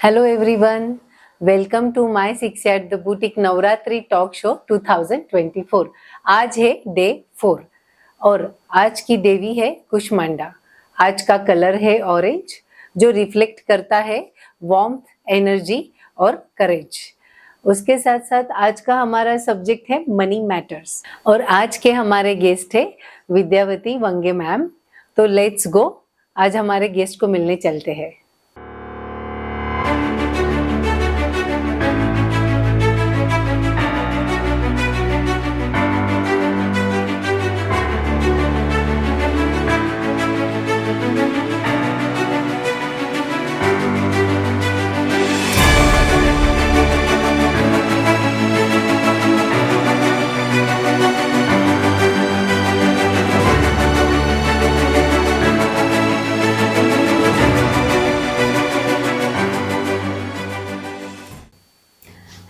Hello everyone, welcome to my 6 at the boutique Navratri talk show 2024। आज है day 4 और आज की देवी है कुष्मांडा। आज का कलर है ऑरेंज जो रिफ्लेक्ट करता है वार्मथ, एनर्जी और करेज। उसके साथ साथ आज का हमारा सब्जेक्ट है मनी मैटर्स और आज के हमारे गेस्ट है विद्यावती वंगे मैम। तो लेट्स गो, आज हमारे गेस्ट को मिलने चलते हैं।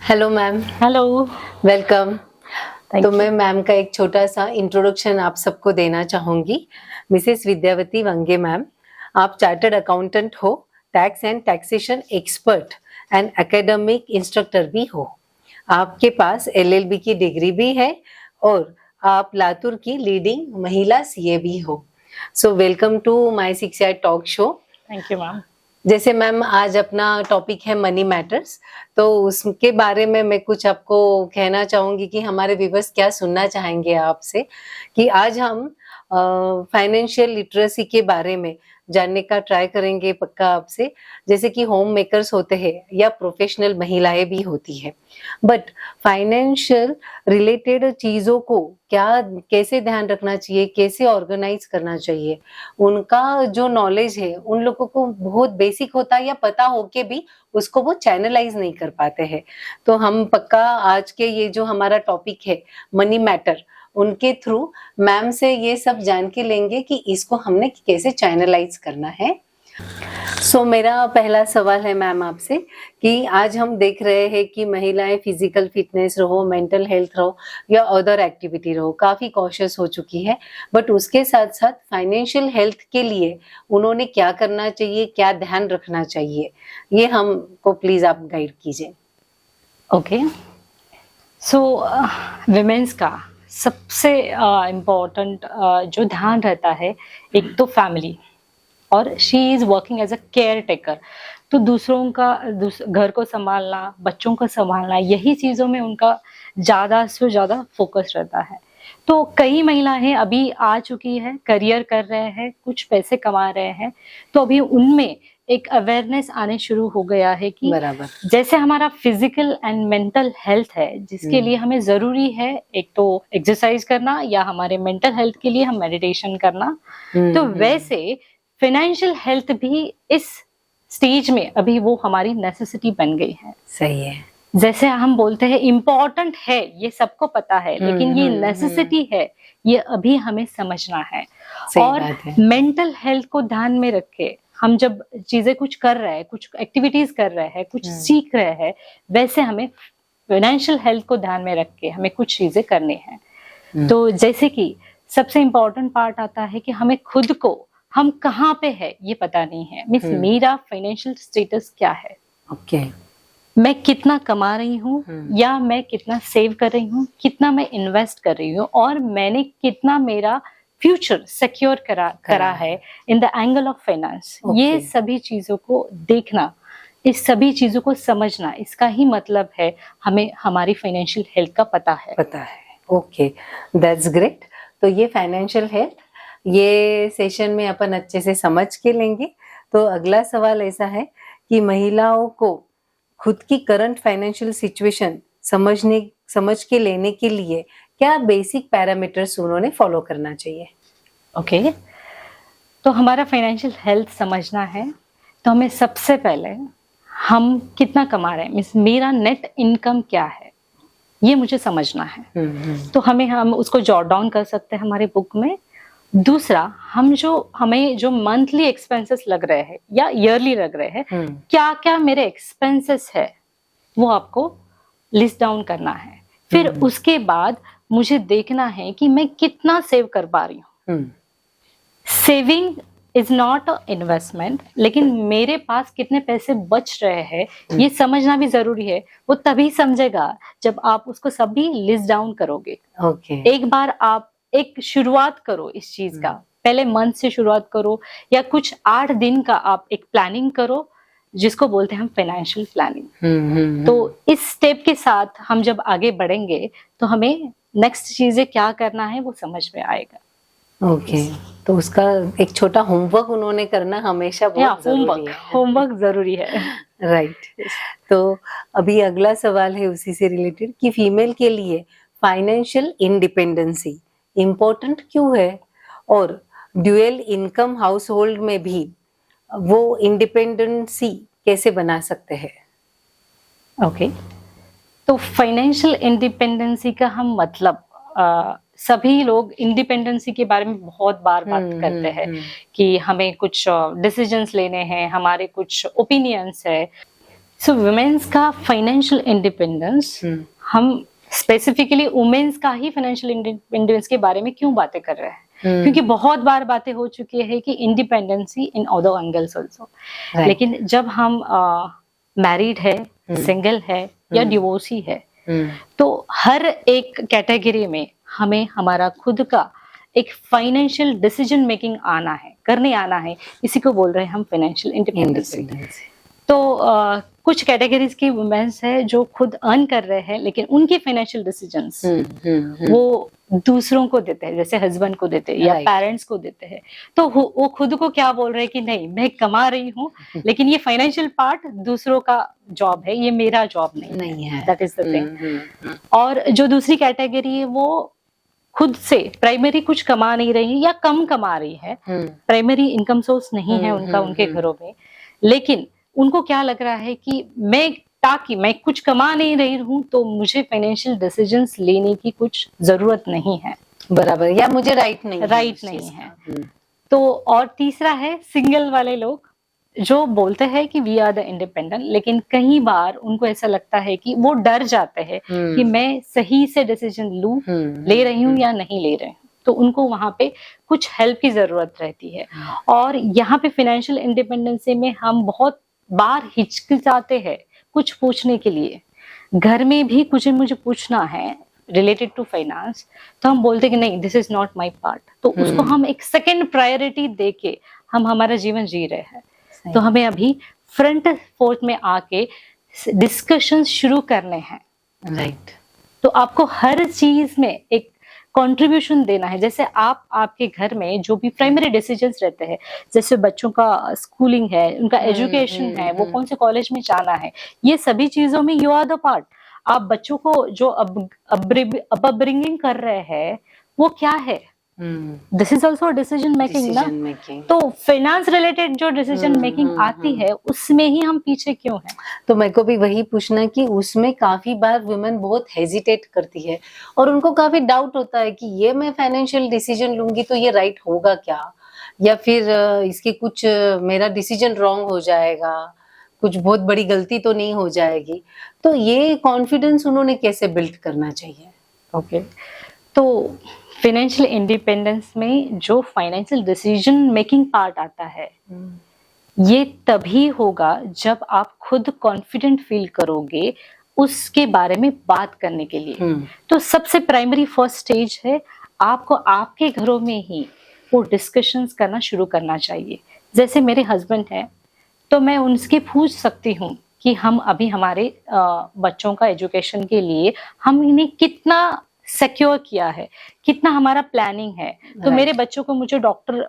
Hello ma'am. Hello, welcome. Thank तो मैं मैम का एक छोटा सा इंट्रोडक्शन आप सबको देना चाहूंगी। मिसेस विद्यावती वंगे मैम, आप चार्टर्ड अकाउंटेंट हो, tax and taxation expert and academic instructor भी हो। आपके पास एलएलबी की डिग्री भी है और आप लातूर की लीडिंग महिला सीए भी हो। So welcome to my 6 yard talk show. Thank you ma'am. जैसे मैम आज अपना टॉपिक है मनी मैटर्स, तो उसके बारे में मैं कुछ आपको कहना चाहूंगी कि हमारे व्यूअर्स क्या सुनना चाहेंगे आपसे कि आज हम फाइनेंशियल लिटरेसी के बारे में जानने का ट्राई करेंगे पक्का आपसे। जैसे कि होम मेकर्स होते हैं या प्रोफेशनल महिलाएं भी होती है, बट फाइनेंशियल रिलेटेड चीज़ों को क्या कैसे ध्यान रखना चाहिए, कैसे ऑर्गेनाइज करना चाहिए, उनका जो नॉलेज है उन लोगों को बहुत बेसिक होता है या पता हो के भी उसको वो चैनलाइज नहीं कर पाते हैं। तो हम पक्का आज के ये जो हमारा टॉपिक है मनी मैटर, उनके थ्रू मैम से ये सब जान के लेंगे कि इसको हमने कैसे चैनलाइज करना है। सो मेरा पहला सवाल है मैम आपसे कि आज हम देख रहे हैं कि महिलाएं फिजिकल फिटनेस रहो, मेंटल हेल्थ रहो या अदर एक्टिविटी रहो, काफी कॉशियस हो चुकी है, बट उसके साथ साथ फाइनेंशियल हेल्थ के लिए उन्होंने क्या करना चाहिए, क्या ध्यान रखना चाहिए, ये हमको प्लीज आप गाइड कीजिए। ओके, सो विमेंस का सबसे इम्पोर्टेंट जो ध्यान रहता है, एक तो फैमिली, और she is working as a caretaker. तो दूसरों का घर को संभालना, बच्चों को संभालना, यही चीज़ों में उनका ज़्यादा से ज़्यादा फोकस रहता है। तो कई महिलाएं अभी आ चुकी है, करियर कर रहे हैं, कुछ पैसे कमा रहे हैं, तो अभी उनमें एक अवेयरनेस आने शुरू हो गया है कि बराबर। जैसे हमारा फिजिकल एंड मेंटल हेल्थ है, जिसके लिए हमें ज़रूरी है एक तो एक्सरसाइज करना, या हमारे मेंटल हेल्थ के लिए हम मेडिटेशन करना, तो वैसे फाइनेंशियल हेल्थ भी इस स्टेज में अभी वो हमारी नेसेसिटी बन गई है। सही है। जैसे हम बोलते हैं इम्पोर्टेंट है, ये सबको पता है, लेकिन ये नेसेसिटी है, ये अभी हमें समझना है। और मेंटल हेल्थ को ध्यान में रख के हम जब चीजें कुछ कर रहे हैं, कुछ एक्टिविटीज कर रहे हैं, कुछ सीख रहे हैं, वैसे हमें फाइनेंशियल हेल्थ को ध्यान में रख के हमें कुछ चीजें करनी है। तो जैसे कि सबसे इम्पोर्टेंट पार्ट आता है कि हमें खुद को हम कहाँ पे है ये पता नहीं है। मीन्स मेरा फाइनेंशियल स्टेटस क्या है, ओके, मैं कितना कमा रही हूँ या मैं कितना सेव कर रही हूँ, कितना मैं इन्वेस्ट कर रही हूँ, और मैंने कितना मेरा फ्यूचर सिक्योर करा है in the angle of finance. ये सभी चीजों को देखना, इस सभी चीजों को समझना, इसका ही मतलब है हमें हमारी फाइनेंशियल हेल्थ का पता है। Okay, that's great. तो ये फाइनेंशियल हेल्थ ये सेशन में अपन अच्छे से समझ के लेंगे। तो अगला सवाल ऐसा है कि महिलाओं को खुद की करंट फाइनेंशियल सिचुएशन समझ के लेने के लिए क्या बेसिक पैरामीटर्स उन्होंने फॉलो करना चाहिए? ओके, तो हमारा फाइनेंशियल हेल्थ समझना है तो हमें सबसे पहले हम कितना कमा रहे हैं, मीन्स मेरा नेट इनकम क्या है, ये मुझे समझना है। तो हम उसको जॉट डाउन कर सकते हैं हमारे बुक में। दूसरा, हमें जो मंथली एक्सपेंसेस लग रहे हैं या ईयरली लग रहे हैं, क्या क्या मेरे एक्सपेंसेस है, वो आपको लिस्ट डाउन करना है। फिर उसके बाद मुझे देखना है कि मैं कितना सेव कर पा रही हूँ। Saving is not a investment, लेकिन मेरे पास कितने पैसे बच रहे हैं ये समझना भी जरूरी है। वो तभी समझेगा जब आप उसको सभी लिस्ट डाउन करोगे। ओके। एक बार आप एक शुरुआत करो इस चीज का, पहले मंथ से शुरुआत करो या कुछ 8 दिन का आप एक प्लानिंग करो, जिसको बोलते हैं हम फाइनेंशियल प्लानिंग। तो इस स्टेप के साथ हम जब आगे बढ़ेंगे तो हमें नेक्स्ट चीजें क्या करना है वो समझ में आएगा। ओके। तो उसका एक छोटा होमवर्क उन्होंने करना हमेशा बहुत जरूरी है। होमवर्क जरूरी है। राइट। तो अभी अगला सवाल है उसी से रिलेटेड कि फीमेल के लिए फाइनेंशियल इंडिपेंडेंसी इम्पोर्टेंट क्यों है, और ड्यूअल इनकम हाउस होल्ड में भी वो इंडिपेंडेंसी कैसे बना सकते हैं? ओके। तो फाइनेंशियल इंडिपेंडेंसी का हम मतलब सभी लोग इंडिपेंडेंसी के बारे में बहुत बार बात करते हैं कि हमें कुछ डिसीजंस लेने हैं, हमारे कुछ ओपिनियंस है। सो वुमेन्स का फाइनेंशियल इंडिपेंडेंस, हम स्पेसिफिकली वुमेन्स का ही फाइनेंशियल इंडिपेंडेंस के बारे में क्यों बातें कर रहे हैं? क्योंकि बहुत बार बातें हो चुकी है कि independency in other angles also, लेकिन जब हम मैरिड है, सिंगल है या डिवोर्सी है, तो हर एक कैटेगरी में हमें हमारा खुद का एक फाइनेंशियल डिसीजन मेकिंग करने आना है। इसी को बोल रहे हैं हम फाइनेंशियल इंडिपेंडेंसी। तो कुछ कैटेगरीज की वुमेन्स है जो खुद अर्न कर रहे हैं, लेकिन उनके फाइनेंशियल डिसीजंस वो दूसरों को देते हैं, जैसे हस्बैंड को देते हैं या पेरेंट्स को देते हैं। तो वो खुद को क्या बोल रहे हैं कि नहीं, मैं कमा रही हूँ, लेकिन ये फाइनेंशियल पार्ट दूसरों का जॉब है, ये मेरा जॉब नहीं है। That is the thing. और जो दूसरी कैटेगरी है वो खुद से प्राइमरी कुछ कमा नहीं रही या कम कमा रही है, प्राइमरी इनकम सोर्स नहीं है उनका उनके घरों में, लेकिन उनको क्या लग रहा है कि मैं कुछ कमा नहीं रही हूँ तो मुझे फाइनेंशियल डिसीजंस लेने की कुछ जरूरत नहीं है, बराबर, या मुझे राइट नहीं है। तो और तीसरा है सिंगल वाले लोग जो बोलते हैं कि वी आर द इंडिपेंडेंट, लेकिन कई बार उनको ऐसा लगता है कि वो डर जाते हैं कि मैं सही से डिसीजन ले रही हूँ या नहीं ले रही हूँ, तो उनको वहां पे कुछ हेल्प की जरूरत रहती है। और यहाँ पे फाइनेंशियल इंडिपेंडेंसी में हम बहुत बार हिचकिचाते हैं कुछ पूछने के लिए। घर में भी कुछ मुझे पूछना है रिलेटेड टू फाइनेंस, तो हम बोलते कि नहीं, this is not my part. तो उसको हम एक सेकंड प्रायोरिटी देके हम हमारा जीवन जी रहे हैं। तो हमें अभी फ्रंट फोर्थ में आके डिस्कशन शुरू करने हैं। राइट। तो आपको हर चीज में एक कंट्रीब्यूशन देना है। जैसे आप आपके घर में जो भी प्राइमरी डिसीजंस रहते हैं, जैसे बच्चों का स्कूलिंग है, उनका एजुकेशन है, वो कौन से कॉलेज में जाना है, ये सभी चीजों में यू आर द पार्ट। आप बच्चों को जो अपब्रिंगिंग कर रहे हैं वो क्या है, this is also decision making ना। तो फाइनेंस रिलेटेड जो डिसीजन मेकिंग आती है उसमें ही हम पीछे क्यों हैं? तो मेरे को भी वही पूछना कि उसमें काफी बार वुमेन बहुत हेजिटेट करती है और उनको काफी डाउट होता है कि ये मैं फाइनेंशियल डिसीजन लूंगी तो ये राइट होगा क्या, या फिर इसकी कुछ मेरा डिसीजन रॉन्ग हो जाएगा, कुछ बहुत बड़ी गलती तो नहीं हो जाएगी। तो ये कॉन्फिडेंस उन्होंने कैसे बिल्ड करना चाहिए? ओके। तो फाइनेंशियल इंडिपेंडेंस में जो फाइनेंशियल डिसीजन मेकिंग पार्ट आता है, ये तभी होगा जब आप खुद कॉन्फिडेंट फील करोगे उसके बारे में बात करने के लिए। तो सबसे प्राइमरी फर्स्ट स्टेज है आपको आपके घरों में ही वो डिस्कशंस करना शुरू करना चाहिए। जैसे मेरे हस्बैंड हैं, तो मैं उनसे पूछ सकती हूँ कि हम अभी हमारे बच्चों का एजुकेशन के लिए हम इन्हें कितना सिक्योर किया है, कितना हमारा प्लानिंग है। तो मेरे बच्चों को मुझे डॉक्टर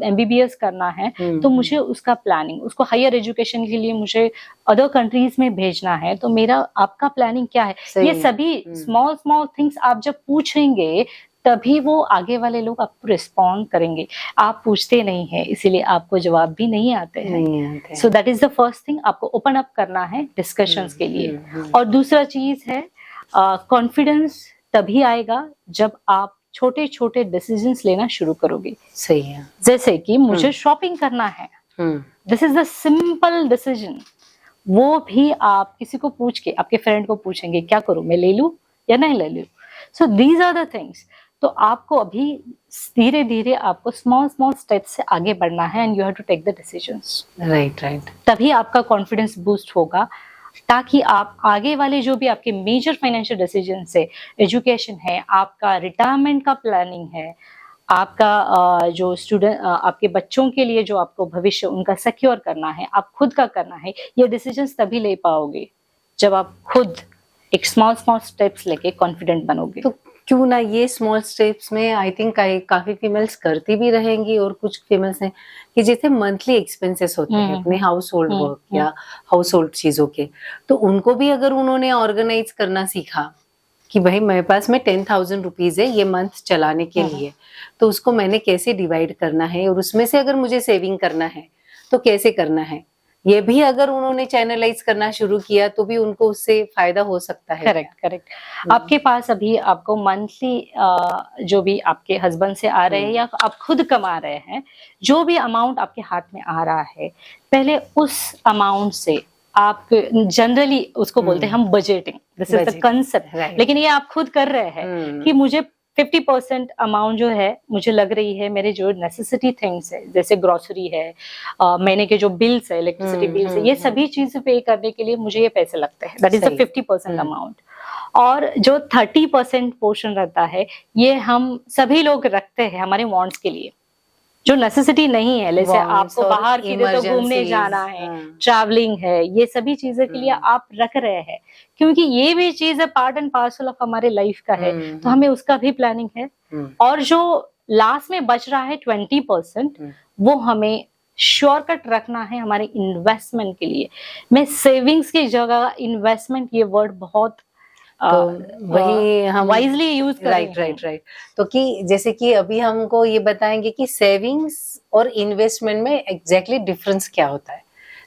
MBBS करना है, तो मुझे उसका प्लानिंग, उसको हायर एजुकेशन के लिए मुझे अदर कंट्रीज में भेजना है, तो मेरा आपका प्लानिंग क्या है? ये सभी स्मॉल स्मॉल थिंग्स आप जब पूछेंगे तभी वो आगे वाले लोग आपको रिस्पॉन्ड करेंगे। आप पूछते नहीं है, इसीलिए आपको जवाब भी नहीं आते हैं। So that is the first thing, आपको ओपन अप करना है डिस्कशंस के लिए। और दूसरा चीज है कॉन्फिडेंस तभी आएगा जब आप छोटे छोटे डिसीजंस लेना शुरू करोगे। सही है। जैसे कि मुझे शॉपिंग करना है, this is the simple decision. वो भी आप किसी को पूछ के, आपके फ्रेंड को पूछेंगे क्या करूं, मैं ले लूं या नहीं ले लूं। So these are the things. तो आपको अभी धीरे धीरे आपको स्मॉल स्मॉल स्टेप्स से आगे बढ़ना है and you have to take the decisions. Right right. तभी आपका कॉन्फिडेंस बूस्ट होगा, ताकि आप आगे वाले जो भी आपके मेजर फाइनेंशियल डिसीजंस है, एजुकेशन है, आपका रिटायरमेंट का प्लानिंग है, आपका जो स्टूडेंट आपके बच्चों के लिए जो आपको भविष्य उनका सिक्योर करना है, आप खुद का करना है, ये डिसीजंस तभी ले पाओगे जब आप खुद एक स्मॉल स्मॉल स्टेप्स लेके कॉन्फिडेंट बनोगे। तो क्यों ना ये स्मॉल स्टेप्स में आई थिंक काफी फीमेल्स करती भी रहेंगी, और कुछ फीमेल्स हैं कि जैसे मंथली एक्सपेंसेस होते हैं अपने हाउस होल्ड वर्क या हाउस होल्ड चीजों के, तो उनको भी अगर उन्होंने ऑर्गेनाइज करना सीखा कि भाई मेरे पास में 10,000 रुपीज है ये मंथ चलाने के लिए, तो उसको मैंने कैसे डिवाइड करना है, और उसमें से अगर मुझे सेविंग करना है तो कैसे करना है, ये भी अगर उन्होंने चैनलाइज करना शुरू किया तो भी उनको उससे फायदा हो सकता है। Correct correct. आपके पास अभी आपको मंथली जो भी आपके हस्बैंड से आ रहे हैं या आप खुद कमा रहे हैं, जो भी अमाउंट आपके हाथ में आ रहा है, पहले उस अमाउंट से आप जनरली उसको बोलते हैं हम budgeting, this is the concept, लेकिन ये आप खुद कर रहे हैं कि मुझे 50% अमाउंट जो है मुझे लग रही है मेरे जो नेसेसिटी थिंग्स है, जैसे ग्रोसरी है, महीने के जो बिल्स है, इलेक्ट्रिसिटी बिल्स है, ये सभी चीजें पे करने के लिए मुझे ये पैसे लगते हैं, दैट इज द 50% अमाउंट। और जो 30% पोर्शन रहता है ये हम सभी लोग रखते हैं हमारे वांट्स के लिए, जो नेसेसिटी नहीं है, जैसे आपको बाहर किधर तो घूमने जाना है, ट्रैवलिंग है, ये सभी चीजें के लिए आप रख रहे हैं, क्योंकि ये भी चीज है पार्ट एंड पार्सल ऑफ हमारे लाइफ का है, तो हमें उसका भी प्लानिंग है। और जो लास्ट में बच रहा है 20%, वो हमें शॉर्टकट रखना है हमारे इन्वेस्टमेंट के लिए। मैं सेविंग्स की जगह इन्वेस्टमेंट ये वर्ड बहुत तो वही हम वाइजली यूज करें। Right right right. तो कि जैसे कि अभी हमको ये बताएंगे कि सेविंग्स और इन्वेस्टमेंट में एग्जैक्टली डिफरेंस क्या होता है,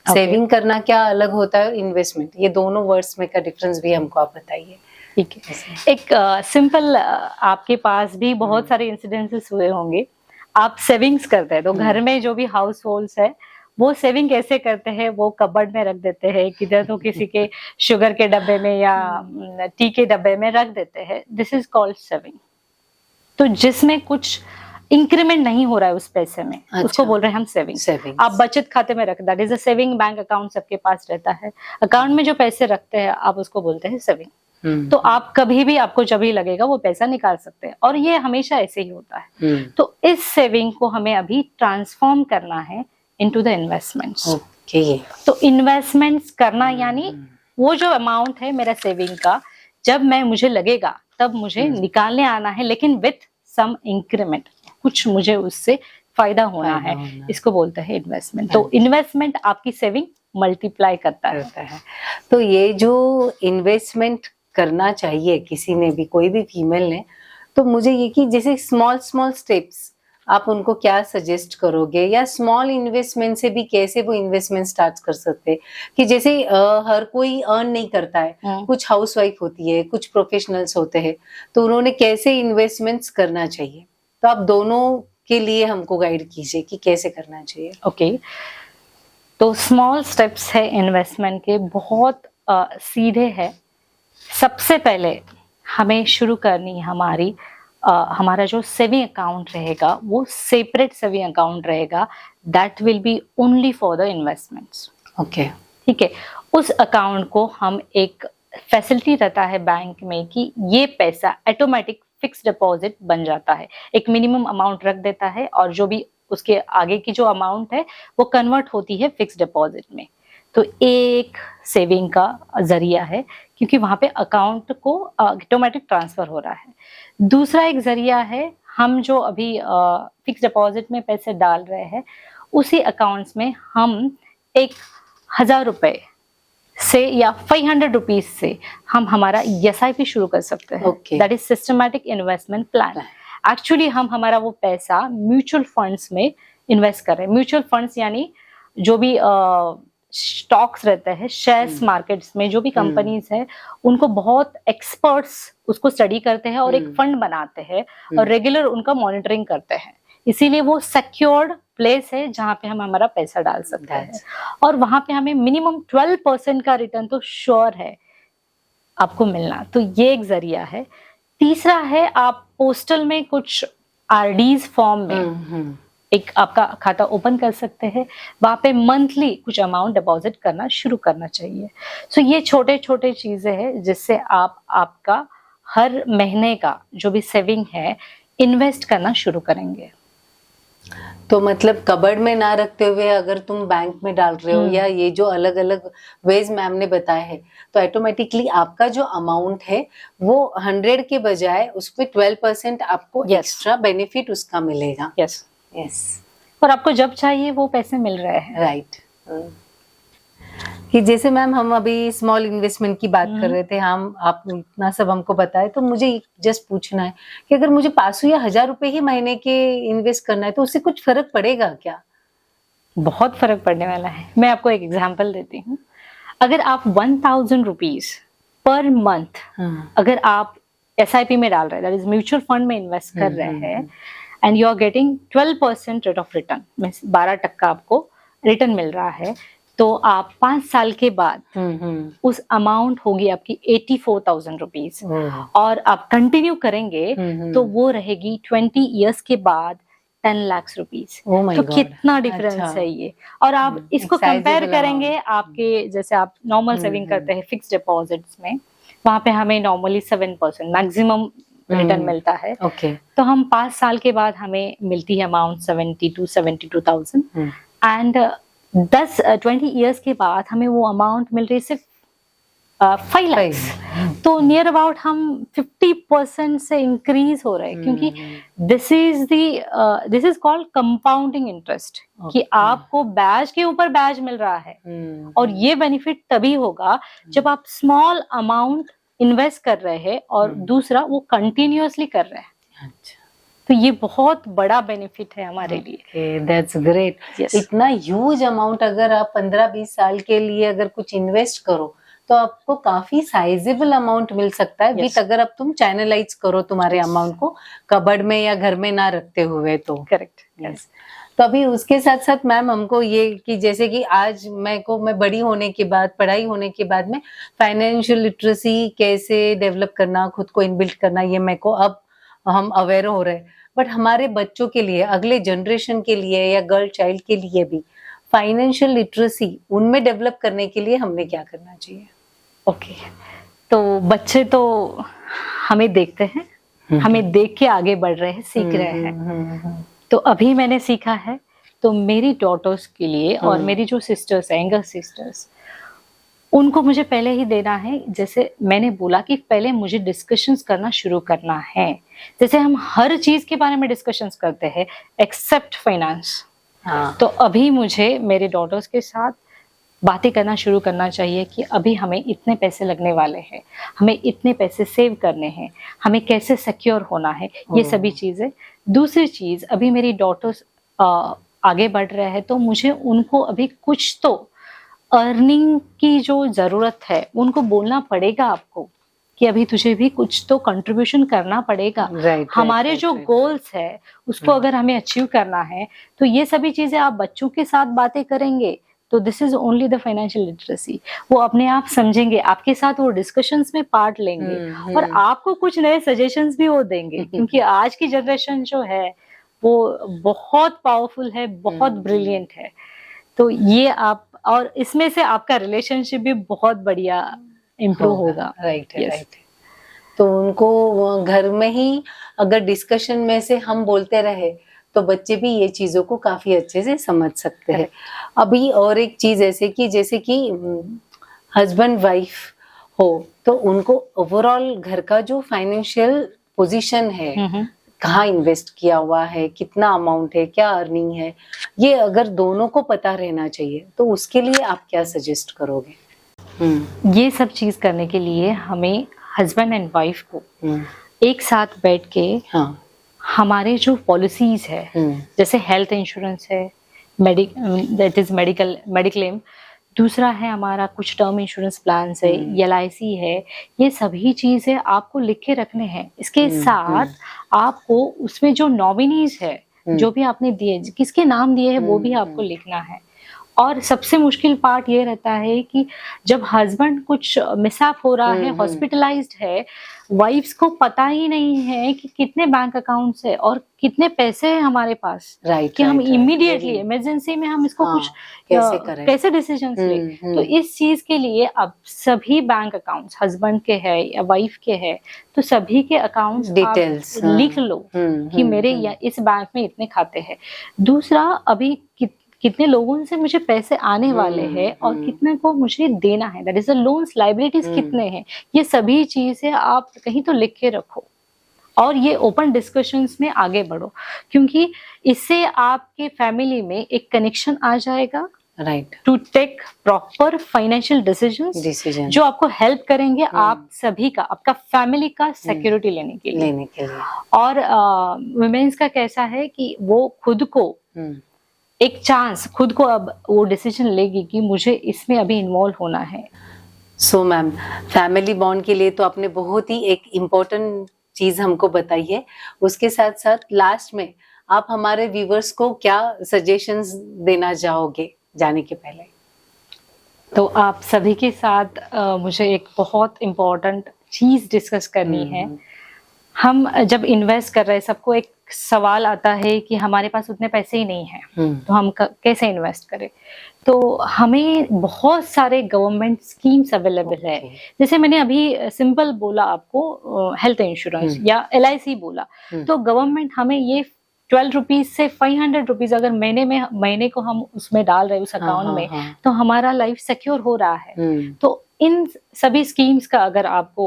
सेविंग करना क्या अलग होता है और इन्वेस्टमेंट, ये दोनों वर्ड्स में का डिफरेंस भी हमको आप बताइए। ठीक है, एक सिंपल आपके पास भी बहुत सारे इंसिडेंसेस हुए होंगे, आप सेविंग्स करते हैं तो घर में जो भी हाउस होल्ड्स है वो सेविंग कैसे करते हैं, वो कबर्ड में रख देते हैं, किधर तो किसी के शुगर के डब्बे में या टी के डब्बे में रख देते हैं, दिस इज कॉल्ड सेविंग। तो जिसमें कुछ इंक्रीमेंट नहीं हो रहा है उस पैसे में, उसको बोल रहे हैं हम सेविंग। आप बचत खाते में रख, that is a saving bank account सबके पास रहता है, अकाउंट में जो पैसे रखते हैं आप उसको बोलते हैं सेविंग। तो आप कभी भी आपको जब भी लगेगा वो पैसा निकाल सकते हैं, और ये हमेशा ऐसे ही होता है। तो इस सेविंग को हमें अभी ट्रांसफॉर्म करना है इनटू द इन्वेस्टमेंट्स। तो इन्वेस्टमेंट्स करना यानी वो जो अमाउंट है मेरा सेविंग का, जब मुझे लगेगा तब मुझे निकालने आना है, लेकिन विथ सम इंक्रीमेंट, कुछ मुझे उससे फायदा होना है, इसको बोलते हैं इन्वेस्टमेंट। तो इन्वेस्टमेंट आपकी सेविंग मल्टीप्लाई करता है। तो ये जो इन्वेस्टमेंट करना चाहिए किसी ने भी, कोई भी फीमेल ने, तो मुझे ये कि जैसे स्मॉल स्मॉल स्टेप्स आप उनको क्या सजेस्ट करोगे, या स्मॉल इन्वेस्टमेंट से भी कैसे वो इन्वेस्टमेंट स्टार्ट कर सकते हैं, कि जैसे हर कोई अर्न नहीं करता है, कुछ हाउसवाइफ होती है, कुछ प्रोफेशनल्स होते हैं, तो उन्होंने कैसे इन्वेस्टमेंट्स करना चाहिए, तो आप दोनों के लिए हमको गाइड कीजिए कि कैसे करना चाहिए। ओके, तो स्मॉल स्टेप्स है इन्वेस्टमेंट के, बहुत सीधे है। सबसे पहले हमें शुरू करनी है हमारा जो सेविंग अकाउंट रहेगा वो सेपरेट सेविंग अकाउंट रहेगा, that will be only for the investments. Okay, ठीक है। उस अकाउंट को हम एक फैसिलिटी रहता है बैंक में कि ये पैसा ऑटोमेटिक फिक्स डिपॉजिट बन जाता है, एक मिनिमम अमाउंट रख देता है और जो भी उसके आगे की जो अमाउंट है वो कन्वर्ट होती है फिक्स डिपॉजिट में। तो एक सेविंग का जरिया है, क्योंकि वहां पे अकाउंट को ऑटोमेटिक ट्रांसफर हो रहा है। दूसरा एक जरिया है, हम जो अभी फिक्स डिपॉजिट में पैसे डाल रहे हैं उसी अकाउंट्स में हम 1,000 रुपए से या 500 रुपीज से हम हमारा SIP शुरू कर सकते हैं, that is systematic investment plan. Actually हम हमारा वो पैसा म्यूचुअल फंड्स में इन्वेस्ट कर रहे हैं। म्यूचुअल फंड्स यानी जो भी स्टॉक्स रहते हैं, शेयर्स मार्केट्स में जो भी कंपनीज है, उनको बहुत एक्सपर्ट्स उसको स्टडी करते हैं और एक फंड बनाते हैं और रेगुलर उनका मॉनिटरिंग करते हैं, इसीलिए वो सिक्योर्ड प्लेस है जहां पे हम हमारा पैसा डाल सकते हैं, और वहां पे हमें मिनिमम 12% का रिटर्न तो श्योर है आपको मिलना। तो ये एक जरिया है। तीसरा है, आप पोस्टल में कुछ आरडीज फॉर्म में एक आपका खाता ओपन कर सकते हैं, वहाँ पे मंथली कुछ अमाउंट डिपॉजिट करना शुरू करना चाहिए। सो ये छोटे छोटे चीजें हैं जिससे आप आपका हर महीने का जो भी सेविंग है इन्वेस्ट करना शुरू करेंगे। तो मतलब कबर्ड में ना रखते हुए अगर तुम बैंक में डाल रहे हो या ये जो अलग अलग वेज मैम ने बताए हैं, तो ऑटोमेटिकली आपका जो अमाउंट है वो 100 के बजाय उस पे 12% आपको Yes. एक्स्ट्रा बेनिफिट उसका मिलेगा। यस, यस, और आपको जब चाहिए वो पैसे मिल रहे हैं। राइट। कि जैसे मैम हम अभी स्मॉल इन्वेस्टमेंट की बात कर रहे थे, हम आप इतना सब हमको बताए, तो मुझे जस्ट पूछना है कि अगर मुझे 500 या 1000 रुपए ही महीने के इन्वेस्ट करना है तो उससे कुछ फर्क पड़ेगा क्या? बहुत फर्क पड़ने वाला है। मैं आपको एक एग्जांपल देती हूँ। अगर आप 1000 रुपीज पर मंथ अगर आप SIP में डाल रहे हैं, दैट इज म्यूचुअल फंड में इन्वेस्ट कर रहे हैं, and you are getting 12% rate of return, means 12% आपको रिटर्न मिल रहा है, तो आप 5 साल के बाद उस अमाउंट होगी आपकी 84,000 रुपीज, और आप कंटिन्यू करेंगे तो वो रहेगी 20 इयर्स के बाद 10 लाख रुपीज। Oh my तो God. कितना डिफरेंस अच्छा। है ये। और आप इसको कंपेयर Sizable करेंगे आपके, जैसे आप नॉर्मल सेविंग करते हैं फिक्स डिपॉजिट्स में, वहां पे हमें नॉर्मली 7% मैक्सिमम रिटर्न मिलता है। ओके। तो हम 5 साल के बाद हमें मिलती है अमाउंट 72,000 एंड 20 इयर्स के बाद हमें वो अमाउंट मिल रही है सिर्फ 5 लाख। तो नियर अबाउट हम 50% से इंक्रीज हो रहे हैं, क्योंकि this is called compounding interest, कि आपको बैच के ऊपर बैच मिल रहा है। और ये बेनिफिट तभी होगा जब आप स्मॉल अमाउंट इन्वेस्ट कर रहे हैं और दूसरा वो कंटिन्यूअसली कर रहे हैं। अच्छा, तो ये बहुत बड़ा बेनिफिट है हमारे लिए। That's great. Yes. इतना ह्यूज अमाउंट अगर आप 15-20 साल के लिए अगर कुछ इन्वेस्ट करो तो आपको काफी साइजेबल अमाउंट मिल सकता है। विथ अगर अब तुम चैनलाइज करो तुम्हारे अमाउंट को कबर्ड में या घर में ना रखते हुए तो। करेक्ट। यस। तो अभी उसके साथ साथ मैम हमको ये कि जैसे कि आज मैं बड़ी होने के बाद, पढ़ाई होने के बाद में फाइनेंशियल लिटरेसी कैसे डेवलप करना, खुद को इनबिल्ट करना, ये मेरे को अब हम अवेयर हो रहे हैं। बट हमारे बच्चों के लिए, अगले जनरेशन के लिए या गर्ल चाइल्ड के लिए भी फाइनेंशियल लिटरेसी उनमें डेवलप करने के लिए हमने क्या करना चाहिए? ओके, तो बच्चे तो हमें देखते हैं, हमें देख के आगे बढ़ रहे हैं, सीख रहे हैं। तो अभी मैंने सीखा है, तो मेरी डॉटर्स के लिए और मेरी जो सिस्टर्स हैं, यंगर सिस्टर्स, उनको मुझे पहले ही देना है। जैसे मैंने बोला कि पहले मुझे डिस्कशंस करना शुरू करना है। जैसे हम हर चीज के बारे में डिस्कशंस करते हैं एक्सेप्ट फाइनेंस। तो अभी मुझे मेरे डॉटर्स के साथ बातें करना शुरू करना चाहिए कि अभी हमें इतने पैसे लगने वाले हैं, हमें इतने पैसे सेव करने हैं, हमें कैसे सिक्योर होना है, ये सभी चीजें। दूसरी चीज, अभी मेरी डॉटर्स आगे बढ़ रहे हैं, तो मुझे उनको अभी कुछ तो अर्निंग की जो जरूरत है उनको बोलना पड़ेगा आपको कि अभी तुझे भी कुछ तो कंट्रीब्यूशन करना पड़ेगा। हमारे जो गोल्स है उसको अगर हमें अचीव करना है, तो ये सभी चीजें आप बच्चों के साथ बातें करेंगे तो this is only the financial literacy. वो अपने आप समझेंगे, आपके साथ वो डिस्कशंस में पार्ट लेंगे और आपको कुछ नए सजेशंस भी वो देंगे, क्योंकि आज की जनरेशन जो है वो बहुत पावरफुल है, बहुत ब्रिलियंट है। तो ये आप, और इसमें से आपका रिलेशनशिप भी बहुत बढ़िया इम्प्रूव होगा। राइट है, राइट है। तो उनको घर में ही अगर डिस्कशन में से हम बोलते रहे तो बच्चे भी ये चीजों को काफी अच्छे से समझ सकते हैं। अभी और एक चीज ऐसे कि जैसे कि हस्बैंड वाइफ हो तो उनको ओवरऑल घर का जो फाइनेंशियल पोजीशन है, कहाँ इन्वेस्ट किया हुआ है, कितना अमाउंट है, क्या अर्निंग है, ये अगर दोनों को पता रहना चाहिए, तो उसके लिए आप क्या सजेस्ट करोगे? ये सब चीज करने के लिए हमें हस्बैंड एंड वाइफ को एक साथ बैठ के हमारे जो पॉलिसीज है, जैसे हेल्थ इंश्योरेंस है, दैट इज मेडिक्लेम, दूसरा है हमारा कुछ टर्म इंश्योरेंस प्लान है, LIC है, ये सभी चीजें आपको लिख के रखने हैं। इसके साथ आपको उसमें जो नॉमिनीज है, जो भी आपने दिए, किसके नाम दिए हैं, वो भी आपको लिखना है। और सबसे मुश्किल पार्ट ये रहता है कि जब हस्बैंड कुछ मिसअप हो रहा है, हॉस्पिटलाइज्ड है, वाइफ्स को पता ही नहीं है कि कितने बैंक अकाउंट्स है और कितने पैसे हैं हमारे पास, राइट कि हम राइट राइट इमीडिएटली इमरजेंसी में हम इसको हाँ कुछ कैसे करें कैसे डिसीजंस ले। तो इस चीज के लिए अब सभी बैंक अकाउंट्स हस्बैंड के हैं या वाइफ के हैं, तो सभी के अकाउंट्स आप डिटेल्स लिख लो कि मेरे इस बैंक में इतने खाते हैं। दूसरा, अभी कितने लोगों से मुझे पैसे आने वाले हैं और कितने को मुझे देना है, that is the loans liabilities कितने हैं, ये सभी चीजें आप कहीं तो लिख के रखो और ये ओपन डिस्कशंस में आगे बढ़ो, क्योंकि इससे आपके फैमिली में एक कनेक्शन आ जाएगा right to take proper financial decisions decision जो आपको हेल्प करेंगे आप सभी का, आपका फैमिली का सिक्योरिटी लेने के लिए। और वुमेन्स का कैसा है कि वो खुद को एक चांस, खुद को अब वो डिसीजन लेगी कि मुझे इसमें अभी इन्वॉल्व होना है। सो मैम, फैमिली बॉन्ड के लिए तो आपने बहुत ही एक इम्पोर्टेंट चीज हमको बताई है। उसके साथ साथ लास्ट में आप हमारे व्यूवर्स को क्या सजेशंस देना चाहोगे जाने के पहले? तो आप सभी के साथ मुझे एक बहुत इम्पोर्टेंट चीज डिस्कस करनी है। हम जब इन्वेस्ट कर रहे हैं, सबको एक सवाल आता है कि हमारे पास उतने पैसे ही नहीं हैं, तो हम कैसे इन्वेस्ट करें। तो हमें बहुत सारे गवर्नमेंट स्कीम्स अवेलेबल है। जैसे मैंने अभी सिंपल बोला आपको, हेल्थ इंश्योरेंस या LIC बोला, तो गवर्नमेंट हमें ये 12 रुपीज से 500 रुपीज अगर महीने को हम उसमें डाल रहे हैं उस अकाउंट में, तो हमारा लाइफ सिक्योर हो रहा है। तो इन सभी स्कीम्स का अगर आपको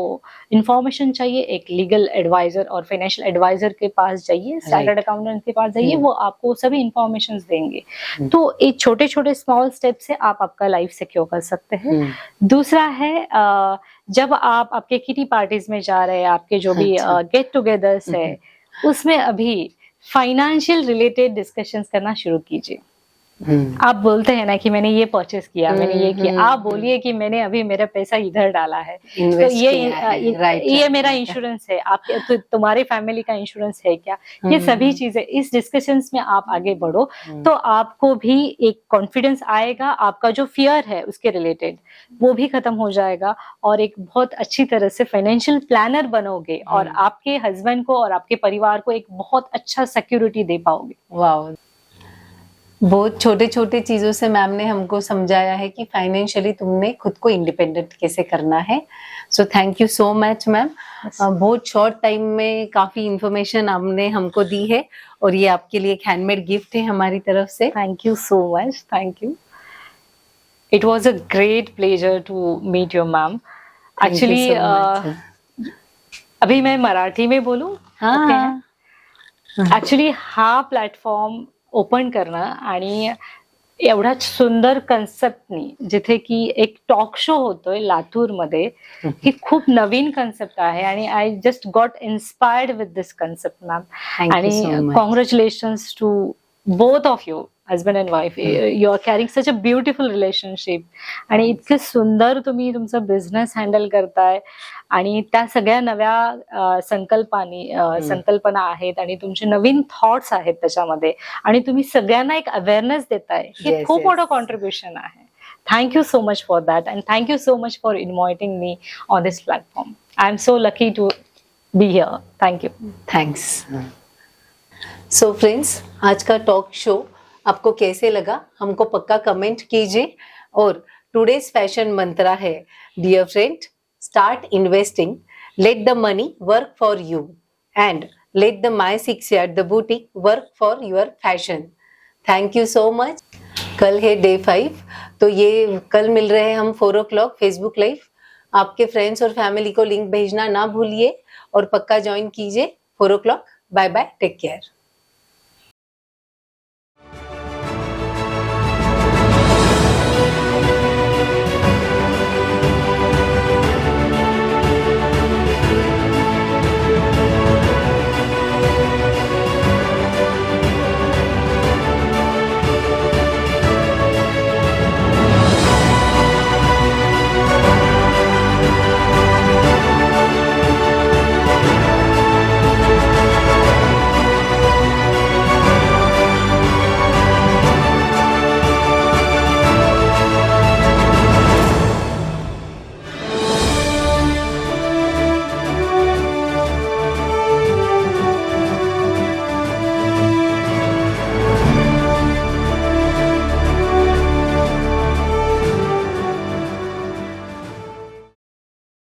इंफॉर्मेशन चाहिए, एक लीगल एडवाइजर और फाइनेंशियल एडवाइजर के पास जाइए, चार्टर्ड अकाउंटेंट के पास जाइए, वो आपको सभी इंफॉर्मेशन देंगे। तो एक छोटे छोटे स्मॉल स्टेप से आप आपका लाइफ सिक्योर कर सकते हैं। दूसरा है, जब आप आपके किटी पार्टीज में जा रहे हैं, आपके जो भी गेट टुगेदर्स है, उसमें अभी फाइनेंशियल रिलेटेड डिस्कशंस करना शुरू कीजिए। आप बोलते हैं ना कि मैंने ये परचेस किया, मैंने ये किया, आप बोलिए कि मैंने अभी मेरा पैसा इधर डाला है, तो ये मेरा इंश्योरेंस है, आपके तो तुम्हारे फैमिली का इंश्योरेंस है क्या, ये सभी चीजें इस डिस्कशंस में आप आगे बढ़ो, तो आपको भी एक कॉन्फिडेंस आएगा, आपका जो फियर है उसके रिलेटेड वो भी खत्म हो जाएगा और एक बहुत अच्छी तरह से फाइनेंशियल प्लानर बनोगे और आपके हस्बैंड को और आपके परिवार को एक बहुत अच्छा सिक्योरिटी दे पाओगे। वाह, बहुत छोटे छोटे चीजों से मैम ने हमको समझाया है कि फाइनेंशियली तुमने खुद को इंडिपेंडेंट कैसे करना है। So thank you so much ma'am. बहुत शॉर्ट टाइम में काफी इंफॉर्मेशन आपने हमको दी है और ये आपके लिए एक हैंडमेड गिफ्ट है हमारी तरफ से। Thank you so much, thank you. It was a great pleasure to meet your ma'am. Actually अभी मैं मराठी में बोलूं? हाँ, ऍक्च्युली हा प्लॅटफॉर्म ओपन करणं आणि एवढा सुंदर कन्सेप्टनी, जिथे की एक टॉक शो होतोय लातूरमध्ये, ही खूप नवीन कन्सेप्ट आहे आणि I just got inspired with this concept ma'am. आणि congratulations to both of you, husband and wife. You are carrying such a beautiful relationship आणि इतके सुंदर तुम्ही तुमचं बिझनेस हँडल करताय आणि त्या सगळ्या नव्या संकल्पना आहेत आणि तुमचे नवीन थॉट्स आहेत त्याच्यामध्ये आणि तुम्ही सगळ्यांना एक अवेअरनेस देताय, हे खूप मोठं कॉन्ट्रीब्युशन आहे. Thank you so much for that and thank you so much for inviting me on this platform. I am so lucky to be here. Thank you. Thanks. So friends, आज का talk show आपको कैसे लगा हमको पक्का comment कीजिए. और today's fashion mantra है, dear friend, start investing, let the money work for you and let the my 6 yard the boutique work for your fashion. Thank you so much. कल है डे 5, तो ये कल मिल रहे हैं हम 4 o'clock फेसबुक लाइव. आपके फ्रेंड्स और फैमिली को लिंक भेजना ना भूलिए और पक्का ज्वाइन कीजिए 4 o'clock. Bye bye, take care.